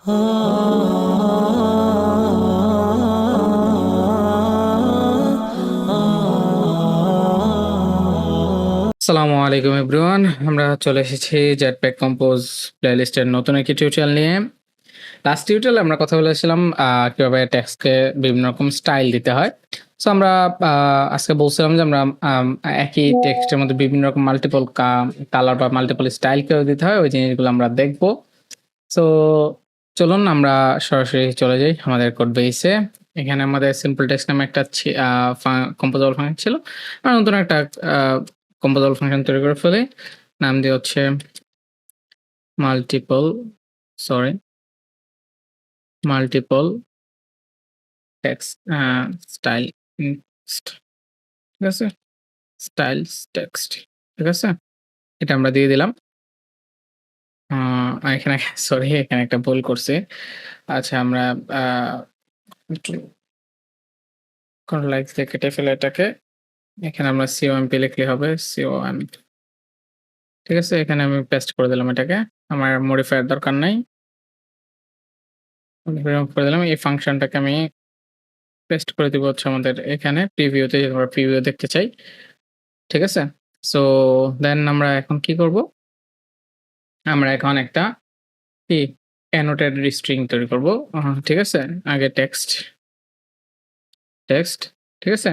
আসসালামু আলাইকুম এভরিওয়ান। আমরা চলে এসেছি জেটপ্যাক কম্পোজ প্লেলিস্টের নতুন একটি টিউটোরিয়াল নিয়ে। লাস্ট টিউটোরিয়ালে আমরা কথা বলেছিলাম কিভাবে টেক্সটকে বিভিন্ন রকম স্টাইল দিতে হয়। সো আমরা আজকে বলছিলাম যে আমরা একই টেক্সটের মধ্যে বিভিন্ন রকম মাল্টিপল কালার বা মাল্টিপল স্টাইল কিভাবে দিতে হয় ওই জিনিসগুলো আমরা দেখব। সো চলুন আমরা সরাসরি চলে যাই আমাদের কোড বেসে। এখানে আমাদের সিম্পল টেক্সট নামে একটা কম্পোজেবল ফাংশন ছিল। আমরা নতুন একটা কম্পোজেবল ফাংশন তৈরি করে ফেলি। নাম দিয়ে হচ্ছে মাল্টিপল টেক্সট স্টাইল ঠিক আছে, স্টাইলস টেক্সট ঠিক আছে, এটা আমরা দিয়ে দিলাম। এখানে সরি এখানে একটা ভুল করছি। আচ্ছা আমরা একটু কন্ট্রোল এক্স দিয়ে কেটে ফেলে এটাকে। এখানে আমরা সিওএমপি লিখলে হবে সিওএম, ঠিক আছে। এখানে আমি পেস্ট করে দিলাম এটাকে, আমার মডিফায়ার দরকার নাই, করে দিলাম। এই ফাংশনটাকে আমি পেস্ট করে দিব হচ্ছে আমাদের এখানে প্রিভিউতে, যদি আমরা প্রিভিউ দেখতে চাই, ঠিক আছে। সো দেন আমরা এখন কি করব, আমরা এখন একটা কি অ্যানোটেটেড স্ট্রিং তৈরি করব। ঠিক আছে, আগে টেক্সট ঠিক আছে।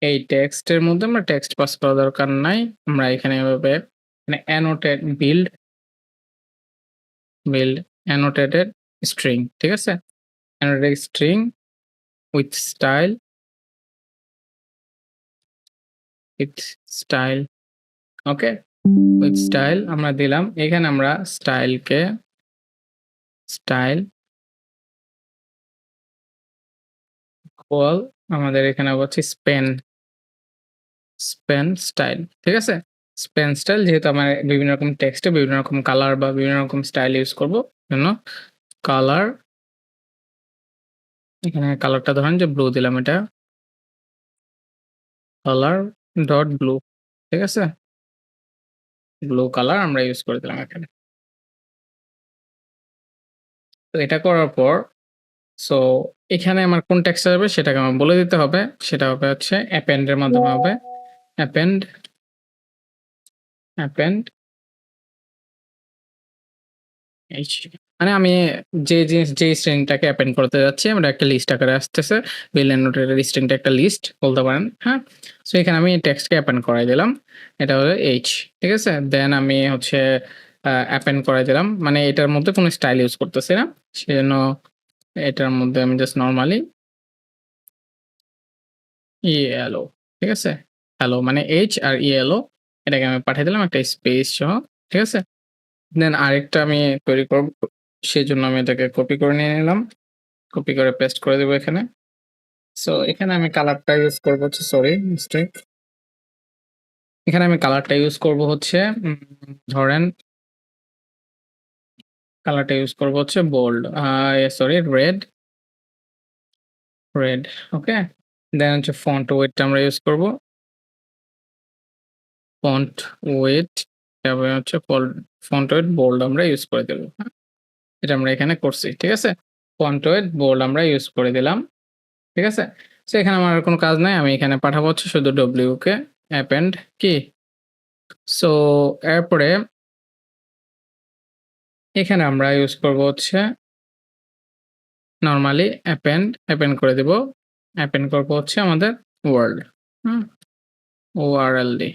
এই টেক্সটের মধ্যে আমরা টেক্সট পাস করা দরকার নাই, আমরা এখানে এভাবে মানে অ্যানোটেট বিল্ড অ্যানোটেটেড স্ট্রিং, ঠিক আছে। Annotated string with style okay, with style আমরা দিলাম। এখানে আমরা স্টাইল আমাদের এখানে হচ্ছে স্পেন স্টাইল, ঠিক আছে। স্পেন স্টাইল যেহেতু আমার বিভিন্ন রকম টেক্সটে বিভিন্ন রকম কালার বা বিভিন্ন রকম স্টাইল ইউজ করব, জন্য কালার, এখানে কালারটা ধরেন যে ব্লু দিলাম, এটা কালার ডট ব্লু, ঠিক আছে। ব্লু কালার আমরা ইউজ করে দিলাম এখানে। তো এটা করার পর সো এখানে আমার কোন টেক্সট যাবে সেটাকে আমার বলে দিতে হবে। সেটা হবে হচ্ছে অ্যাপেন্ড এর মাধ্যমে হবে। অ্যাপেন্ড এইচ, মানে আমি যে স্ট্রিংটাকে অ্যাপেন্ড করতে যাচ্ছি আমরা একটা লিস্ট আকারে আসতেছে, বিল এন্ড নোটের স্ট্রিংটা একটা লিস্ট বলতে পারেন, হ্যাঁ। সো এখানে আমি টেক্সটকে অ্যাপেন্ড করাই দিলাম, এটা হলো এইচ, ঠিক আছে। দেন আমি হচ্ছে অ্যাপেন্ড করাই দিলাম, মানে এটার মধ্যে কোনো স্টাইল ইউজ করতেছি না, সেজন্য এটার মধ্যে আমি জাস্ট নরমালি ইএলও, ঠিক আছে। হ্যালো মানে এইচ আর ইএলও, এটাকে আমি পাঠিয়ে দিলাম একটা স্পেস সহ, ঠিক আছে। দেন আরেকটা আমি তৈরি করব, সেজন্য আমি এটাকে কপি করে নিয়ে নিলাম, কপি করে পেস্ট করে দেবো এখানে। সো এখানে আমি কালারটা ইউজ করব হচ্ছে, সরি মিস্টেক, এখানে আমি কালারটা ইউজ করব হচ্ছে ধরেন কালারটা ইউজ করব হচ্ছে বোল্ড, সরি রেড ওকে। দেন হচ্ছে ফন্ট ওয়েটটা আমরা ইউজ করব, ফন্ট ওয়েট তারপরে হচ্ছে ফন্ট ওয়েট বোল্ড আমরা ইউজ করে দেব, হ্যাঁ। এটা আমরা এখানে করছি, ঠিক আছে। ফন্ট ওয়েট বোল্ড আমরা ইউজ করে দিলাম, ঠিক আছে। সো এখানে আমার আর কোনো কাজ নাই, আমি এখানে পাঠাবো হচ্ছে শুধু ডব্লিউ কে অ্যাপেন্ড কি। সো এরপরে এখানে আমরা ইউজ করব হচ্ছে নরমালি অ্যাপেন্ড করে দেব, অ্যাপেন্ড করব হচ্ছে আমাদের ওয়ার্ল্ড, হুম, ওআরএলডি,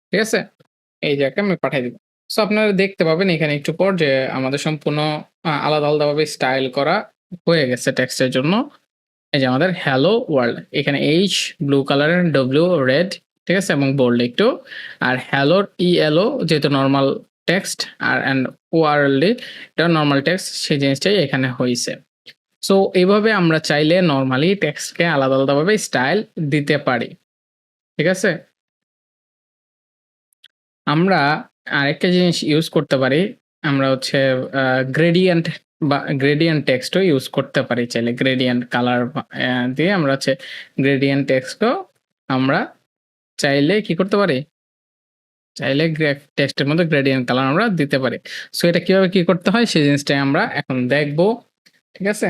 ঠিক আছে। এই জায়গায় আমি পাঠিয়ে দিব। সো আপনারা দেখতে পাবেন এখানে একটু পর যে আমাদের সম্পূর্ণ আলাদা আলাদাভাবে স্টাইল করা হয়ে গেছে টেক্সটের জন্য। এই যে আমাদের হ্যালো ওয়ার্ল্ড, এখানে এইচ ব্লু কালারের, ডব্লিউ রেড, ঠিক আছে, এবং বোল্ড একটু, আর হ্যালোর ইএলও যেহেতু নর্মাল টেক্সট, আর অ্যান্ড ওআরএলডি এটা নর্মাল টেক্সট, সেই জিনিসটাই এখানে হয়েছে। সো এইভাবে আমরা চাইলে নর্মালি টেক্সটকে আলাদা আলাদাভাবে স্টাইল দিতে পারি, ঠিক আছে। আমরা আরেকটা জিনিস ইউজ করতে পারি, আমরা হচ্ছে গ্রেডিয়েন্ট বা গ্রেডিয়েন্ট টেক্সটও ইউজ করতে পারি চাইলে। গ্রেডিয়েন্ট কালার দিয়ে আমরা হচ্ছে গ্রেডিয়েন্ট টেক্সটও আমরা চাইলে কি করতে পারি, চাইলে টেক্সটের মধ্যে গ্রেডিয়েন্ট কালার আমরা দিতে পারি। সো এটা কিভাবে কি করতে হয় সেই জিনিসটাই আমরা এখন দেখব। ঠিক আছে?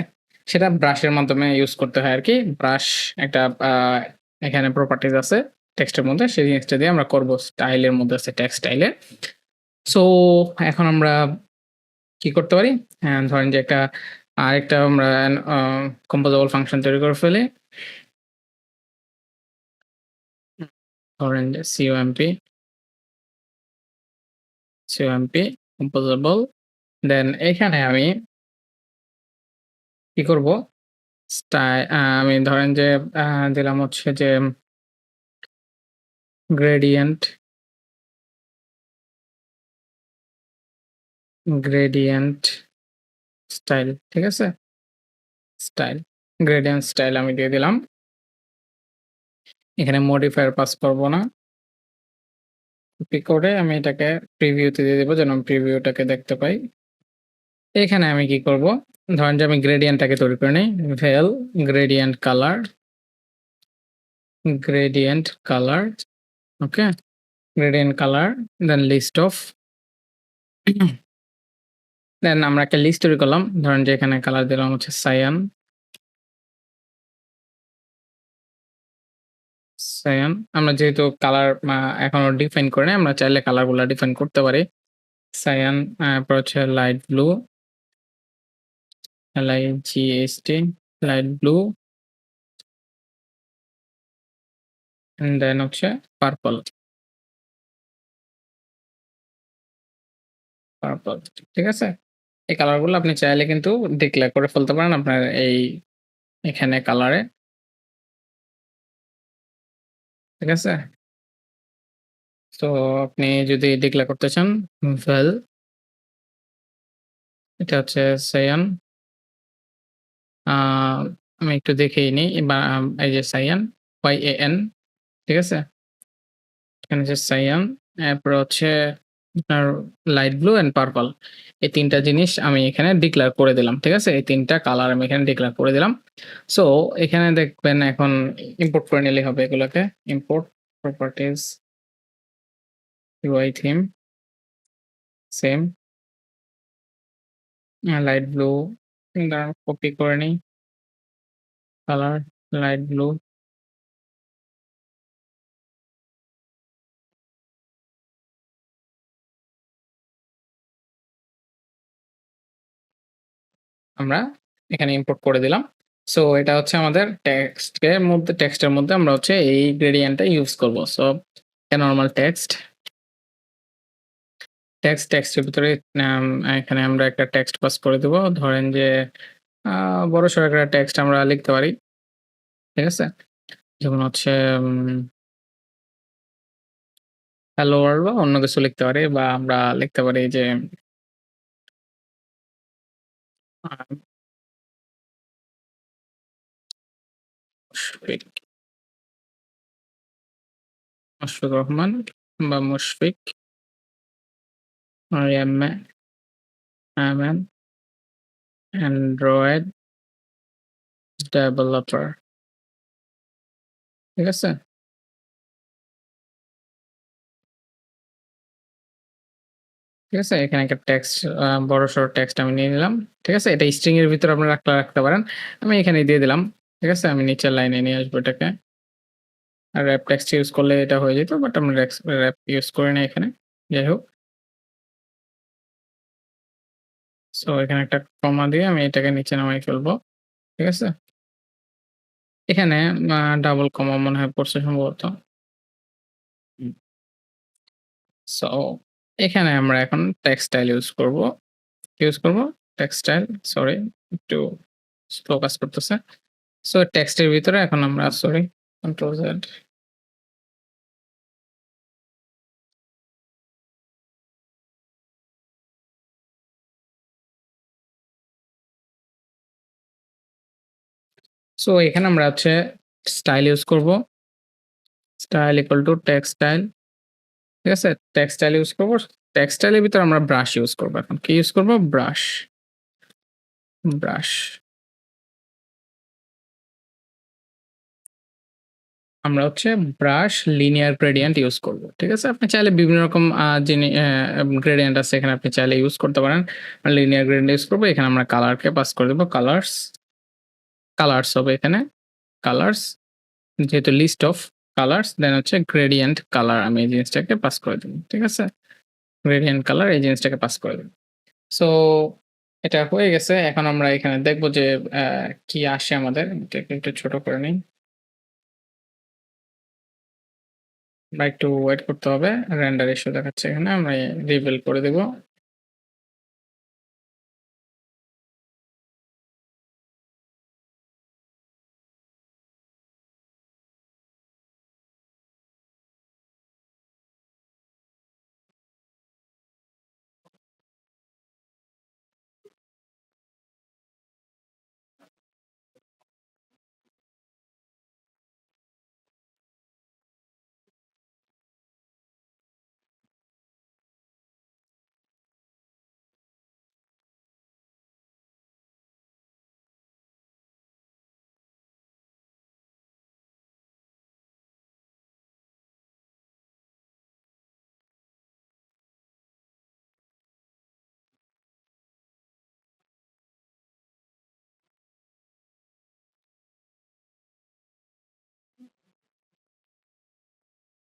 সেটা ব্রাশের মাধ্যমে ইউজ করতে হয় আরকি। ব্রাশ একটা এখানে প্রপার্টিজ আছে টেক্সটের মধ্যে সেই জিনিসটা দিয়ে আমরা করব। স্টাইলের মধ্যে আছে টেক্সট স্টাইলে। সো এখন আমরা কি করতে পারি? ধরেন যে আরেকটা আমরা আ কম্পোজেবল ফাংশন তৈরি করে ফেলি। ধরেন যে COMP কম্পোজেবল। দেন এখানে আমি কি করব? আমি ধরেন যে আ দিলাম হচ্ছে যে গ্রেডিয়েন্ট, গ্রেডিয়েন্ট স্টাইল। ঠিক আছে? স্টাইল, গ্রেডিয়েন্ট স্টাইল আমি দিয়ে দিলাম। এখানে মডিফায়ার পাস করব না। কপি করে আমি এটাকে প্রিভিউতে দিয়ে দিব যেন আমি প্রিভিউটাকে দেখতে পাই। এখানে আমি কি করব? ধরেন যে আমি গ্রেডিয়েন্টটাকে তৈরি করে নেই। ভেল gradient colour, gradient colour, okay? Gradient colour, then list of then আমরা একটা লিস্ট তৈরি করলাম। ধরেন যে এখানে কালার দিলাম হচ্ছে সায়ান, সায়ান। আমরা যেহেতু কালার এখনো ডিফাইন করি নাই, আমরা চাইলে কালারগুলা ডিফাইন করতে পারি। সায়ান, তারপর হচ্ছে light blue, LIGHT, light blue, and then হচ্ছে পার্পল, পার্পল। ঠিক আছে? এই কালারগুলো আপনি চাইলে কিন্তু ডিক্লেয়ার করে ফেলতে পারেন আপনার এখানে কালারে। ঠিক আছে? তো আপনি যদি ডিক্লেয়ার করতে চান, ভেল এটা হচ্ছে সায়ান। আ আমি একটু দেখেই নিই বা এই যে সায়ান, YAN, ঠিক আছে? এখানে হচ্ছে সায়ান, এরপর হচ্ছে আপনার লাইট ব্লু অ্যান্ড পার্পল। এই ৩ টা জিনিস আমি এখানে ডিক্লেয়ার করে দিলাম। ঠিক আছে? এই ৩ টা কালার আমি এখানে ডিক্লেয়ার করে দিলাম। সো এখানে দেখবেন এখন ইম্পোর্ট করে নিলেই হবে এগুলোকে। Import properties UI theme same light blue, দাঁড়ান কপি করে নিই। Colour light blue. আমরা এখানে ইম্পোর্ট করে দিলাম। সো এটা হচ্ছে আমাদের টেক্সটের মধ্যে আমরা হচ্ছে এই গ্রেডিয়েন্টটা ইউজ করব। সো নরমাল টেক্সটের ভিতরে আম এখানে আমরা একটা টেক্সট পাস করে দেব। ধরেন যে আ বড়সড় একটা টেক্সট আমরা লিখতে পারি। ঠিক আছে? যেমন হচ্ছে উম হ্যালো ওয়ার্ল্ড বা অন্য কিছু লিখতে পারি বা আমরা লিখতে পারি যে আ মুশফিক, মুশফিকুর রহমান বা Mushfiq I am an Android developer. ঠিক আছে? ঠিক আছে? এখানে একটা টেক্সট বড়সড় টেক্সট আমি নিয়ে নিলাম। ঠিক আছে? এটা স্ট্রিং এর ভিতরে আপনারা রাখতে পারেন। আমি এখানে দিয়ে দিলাম। ঠিক আছে? আমি নিচের লাইনে নিয়ে আসবো এটাকে। আর র‍্যাপ টেক্সট ইউজ করলে এটা হয়ে যেত। বাট আমরা র‍্যাপ ইউজ করি না এখানে। যাই হোক। সো এখানে একটা কমা দিয়ে আমি এটাকে নিচে নামায় ফেলবো। ঠিক আছে? এখানে ডাবল কমা মনে হয় পড়ছে সম্ভবত। হুম। সো এখানে আমরা এখন টেক্সট স্টাইল ইউজ করব। টেক্সট স্টাইল, সরি একটু স্লো কাজ করতেছে। সো টেক্সটের ভিতরে এখন আমরা সরি কন্ট্রোল জেড। সো এখানে আমরা হচ্ছে স্টাইল ইউজ করব। Style equal to text style. ঠিক আছে? টেক্সট স্টাইল ইউজ করব। টেক্সট স্টাইলের ভিতরে আমরা ব্রাশ ইউজ করব এখন। কি ইউজ করব? ব্রাশ। ব্রাশ। আমরা হচ্ছে ব্রাশ লিনিয়ার গ্রেডিয়েন্ট ইউজ করব। ঠিক আছে? আপনি চাইলে বিভিন্ন রকম গ্রেডিয়েন্ট আছে এখানে আপনি চাইলে ইউজ করতে পারেন। লিনিয়ার গ্রেডিয়েন্ট ইউজ করব। এখানে আমরা কালারকে পাস করে দেব। কালার্স হবে এখানে। কালার্স যেহেতু লিস্ট অফ কালার্স দেন হচ্ছে গ্রেডিয়েন্ট কালার আমি এই জিনিসটাকে পাস করে দেব। ঠিক আছে? গ্রেডিয়েন্ট কালার এই জিনিসটাকে পাস করে দেব। সো এটা হয়ে গেছে। এখন আমরা এখানে দেখব যে কি আসে আমাদের। এটাকে একটু ছোট করে নিই। বা একটু ওয়েট করতে হবে। রেন্ডার ইস্যু দেখাচ্ছে এখানে। আমরা রিবিল্ড করে দেব।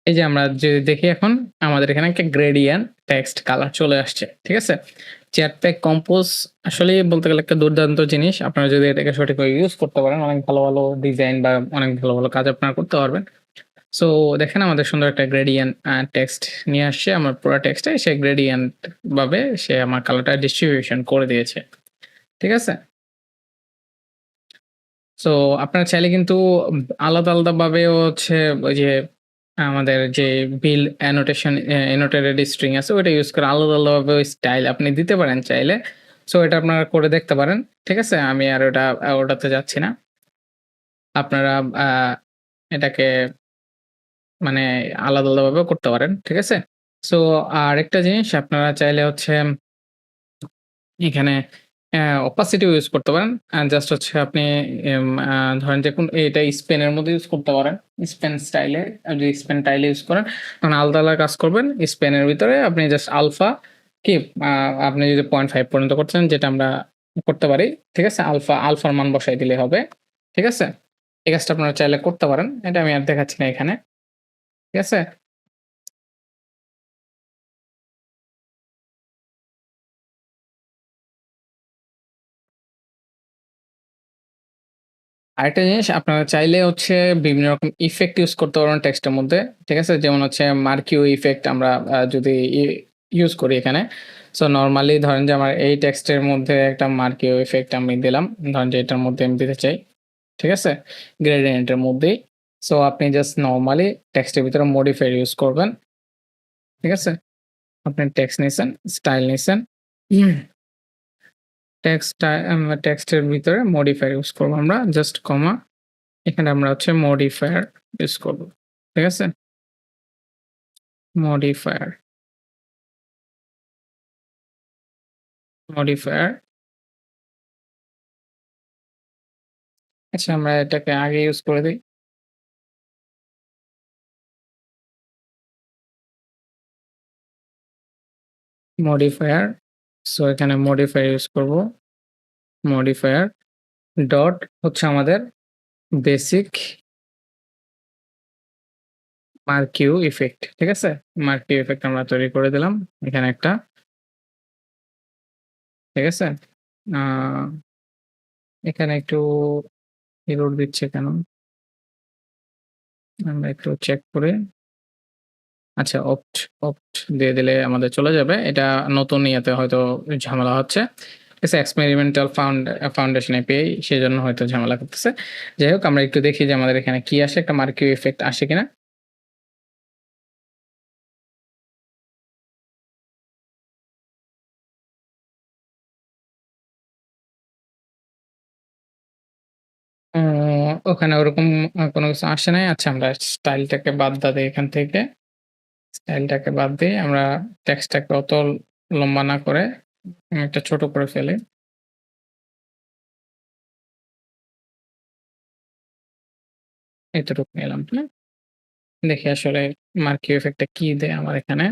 এই যে আমরা যে দেখি এখন আমাদের এখানে একটা গ্রেডিয়েন্ট টেক্সট কালার চলে আসছে। ঠিক আছে? Jetpack Compose আসলেই বলতে গেলে একটা দুর্দান্ত জিনিস। আপনারা যদি এটাকে সঠিকভাবে ইউজ করতে পারেন অনেক ভালো, ভালো ডিজাইন বা অনেক ভালো, ভালো কাজ আপনারা করতে পারবেন। সো দেখেন আমাদের সুন্দর একটা গ্রেডিয়েন্ট টেক্সট নিয়ে আসছে। আমার পুরা টেক্সটে সে গ্রেডিয়েন্ট ভাবে সে আমার কালারটা ডিস্ট্রিবিউশন করে দিয়েছে। ঠিক আছে? সো আপনারা চাইলে কিন্তু আলাদা, আলাদা ভাবেও হচ্ছে ওই যে আমাদের যে বিল অ্যানোটেশন অ্যানোটেটেড স্ট্রিং আছে ওইটা ইউজ করে আলাদা, আলাদাভাবে ওই স্টাইল আপনি দিতে পারেন চাইলে। সো এটা আপনারা করে দেখতে পারেন। ঠিক আছে? আমি আর ওটাতে যাচ্ছি না। আপনারা আ এটাকে মানে আলাদা, আলাদাভাবেও করতে পারেন। ঠিক আছে? সো আরেকটা জিনিস আপনারা চাইলে হচ্ছে এখানে opacity ইউজ করতে পারেন। জাস্ট হচ্ছে আপনি ধরেন যে এটা স্পেনের মধ্যে ইউজ করতে পারেন। স্পেন স্টাইলে যদি স্পেন টাইলে ইউজ করেন তখন আলাদা, আলাদা কাজ করবেন। স্পেনের ভিতরে আপনি জাস্ট আলফা কি আ আপনি যদি 0.5 পর্যন্ত করতে চান যেটা আমরা করতে পারি। ঠিক আছে? আলফার মান বসায় দিলেই হবে। ঠিক আছে? এই কাজটা আপনারা চাইলে করতে পারেন। এটা আমি আর দেখাচ্ছি না এখানে। ঠিক আছে? আরেকটা জিনিস আপনারা চাইলে হচ্ছে বিভিন্ন রকম ইফেক্ট ইউজ করতে পারবেন টেক্সটের মধ্যে। ঠিক আছে? যেমন হচ্ছে মার্কিউ ইফেক্ট আমরা যদি ইউজ করি এখানে। সো নরমালি ধরেন যে আমার এই টেক্সটের মধ্যে একটা মার্কিউ ইফেক্ট আমি দিলাম। ধরেন যে এটার মধ্যে আমি দিতে চাই। ঠিক আছে? গ্রেডিয়েন্ট এর মধ্যেই। সো আপনি জাস্ট নরমালি টেক্সটের ভিতরে মডিফায়ার ইউজ করবেন। ঠিক আছে? আপনি টেক্সট নিছেন, স্টাইল নিছেন। টেক্সটের ভিতরে মডিফায়ার ইউজ করব আমরা। জাস্ট কমা এখানে আমরা হচ্ছে মডিফায়ার ইউজ করব। ঠিক আছে? Modifier, modifier. আচ্ছা আমরা এটাকে আগে ইউজ করে দেই। মডিফায়ার। সো এখানে মডিফায়ার ইউজ করব। মডিফায়ার ডট হচ্ছে আমাদের বেসিক মার্কিউ ইফেক্ট। ঠিক আছে? মার্কিউ ইফেক্ট আমরা তৈরি করে দিলাম। এখানে একটা। ঠিক আছে? আ এখানে একটু এরর দিচ্ছে কেন? আমরা একটু চেক করে আচ্ছা অপ্ট দিয়ে দিলে আমাদের চলে যাবে। এটা নতুন ইয়েতে হয়তো ঝামেলা হচ্ছে। ঠিক আছে? এক্সপেরিমেন্টাল ফাউন্ডেশন এপিআই সেজন্য হয়তো ঝামেলা করতেছে। যাই হোক আমরা একটু দেখি যে আমাদের এখানে কি আসে, একটা মার্কিউ ইফেক্ট আসে কিনা? ওখানে ওরকম কোনো কিছু আসে নাই। আচ্ছা আমরা স্টাইলটাকে বাদ দেই এখান থেকে। স্টাইলটাকে বাদ দিয়ে আমরা টেক্সটটাকে অত লম্বা না করে একটা ছোট করে ফেলি। এতটুকু নিলাম। হ্যাঁ? দেখি আসলে মার্কিউ ইফেক্টটা কি দেয় আমার এখানে।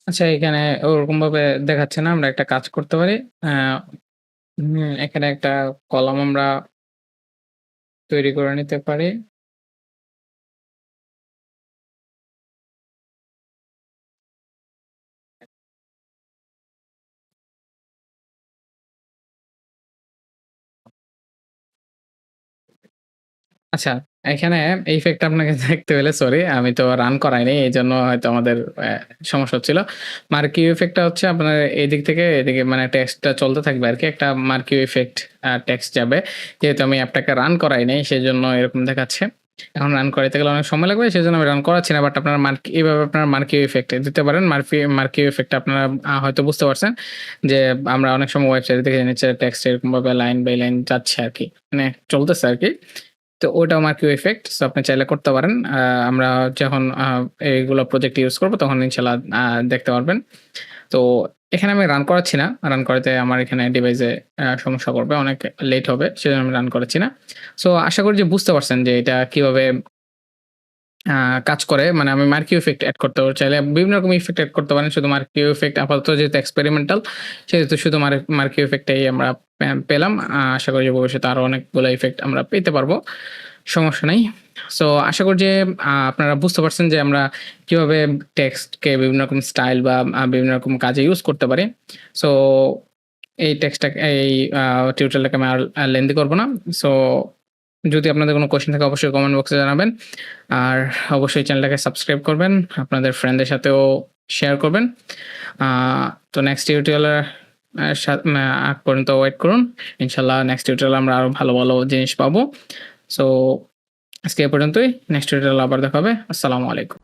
আচ্ছা, এখানে ওরকমভাবে দেখাচ্ছে না। আমরা একটা কাজ করতে পারি। আ এখানে একটা কলাম আমরা তৈরি করে নিতে পারি। আচ্ছা, এখানে এই ইফেক্টটা আপনাকে দেখতে হলে সরি আমি তো রান করাই নাই। এজন্য হয়তো আমাদের সমস্যা হচ্ছিল। মার্কিউ ইফেক্টটা হচ্ছে আপনার এদিক থেকে এদিকে মানে টেক্সটটা চলতে থাকবে আরকি। একটা মার্কিউ ইফেক্ট টেক্সট যাবে। যেহেতু আমি অ্যাপটাকে রান করাই নাই সেজন্য এরকম দেখাচ্ছে। এখন রান করাইতে গেলে অনেক সময় লাগবে সেজন্য আমি রান করাচ্ছি না। বাট আপনারা এভাবে আপনারা মার্কিউ ইফেক্ট দিতে পারেন। মার্কিউ ইফেক্টটা আপনারা হয়তো বুঝতে পারছেন যে আমরা অনেক সময় ওয়েবসাইট থেকে নিচে টেক্সট এরকমভাবে লাইন বাই লাইন যাচ্ছে আরকি। মানে চলতেছে আরকি। তো ওটাও মার্কিউ ইফেক্ট। সো আপনি চাইলে করতে পারেন। আমরা যখন এইগুলো প্রজেক্ট ইউজ করব তখন ইনশাআল্লাহ দেখতে পারবেন। তো এখানে আমি রান করাচ্ছি না। রান করাতে আমার এখানে ডিভাইসে সমস্যা করবে। অনেক লেট হবে। সেজন্য আমি রান করাচ্ছি না। সো আশা করি যে বুঝতে পারছেন যে এটা কিভাবে আ কাজ করে। মানে আমি মার্কিউ ইফেক্ট এড করতে চাইলে বিভিন্ন রকম ইফেক্ট এড করতে পারেন। শুধু মার্কিউ ইফেক্ট আপাতত যেহেতু এক্সপেরিমেন্টাল সেহেতু শুধু মার্কিউ ইফেক্টটাই আমরা পেলাম। আশা করি যে ভবিষ্যতে আরো অনেকগুলো ইফেক্ট আমরা পেতে পারবো। সমস্যা নাই। সো আশা করি যে আপনারা বুঝতে পারছেন যে আমরা কিভাবে টেক্সটকে বিভিন্ন রকম স্টাইল বা বিভিন্ন রকম কাজে ইউজ করতে পারি। সো এই টেক্সটটাকে এই টিউটোরিয়ালটাকে আমি আর লেন্দি করব না। সো যদি আপনাদের কোনো কোয়েশ্চেন থাকে অবশ্যই কমেন্ট বক্সে জানাবেন। আর অবশ্যই চ্যানেলটাকে সাবস্ক্রাইব করবেন। আপনাদের ফ্রেন্ডদের সাথেও শেয়ার করবেন। আ তো নেক্সট টিউটোরিয়ালের আগ পর্যন্ত ওয়েট করুন। ইনশাআল্লাহ নেক্সট টিউটোরিয়ালে আমরা আরো ভালো, ভালো জিনিস পাবো। সো আজকে এ পর্যন্তই। নেক্সট টিউটোরিয়ালে আবার দেখা হবে। আসসালামু আলাইকুম।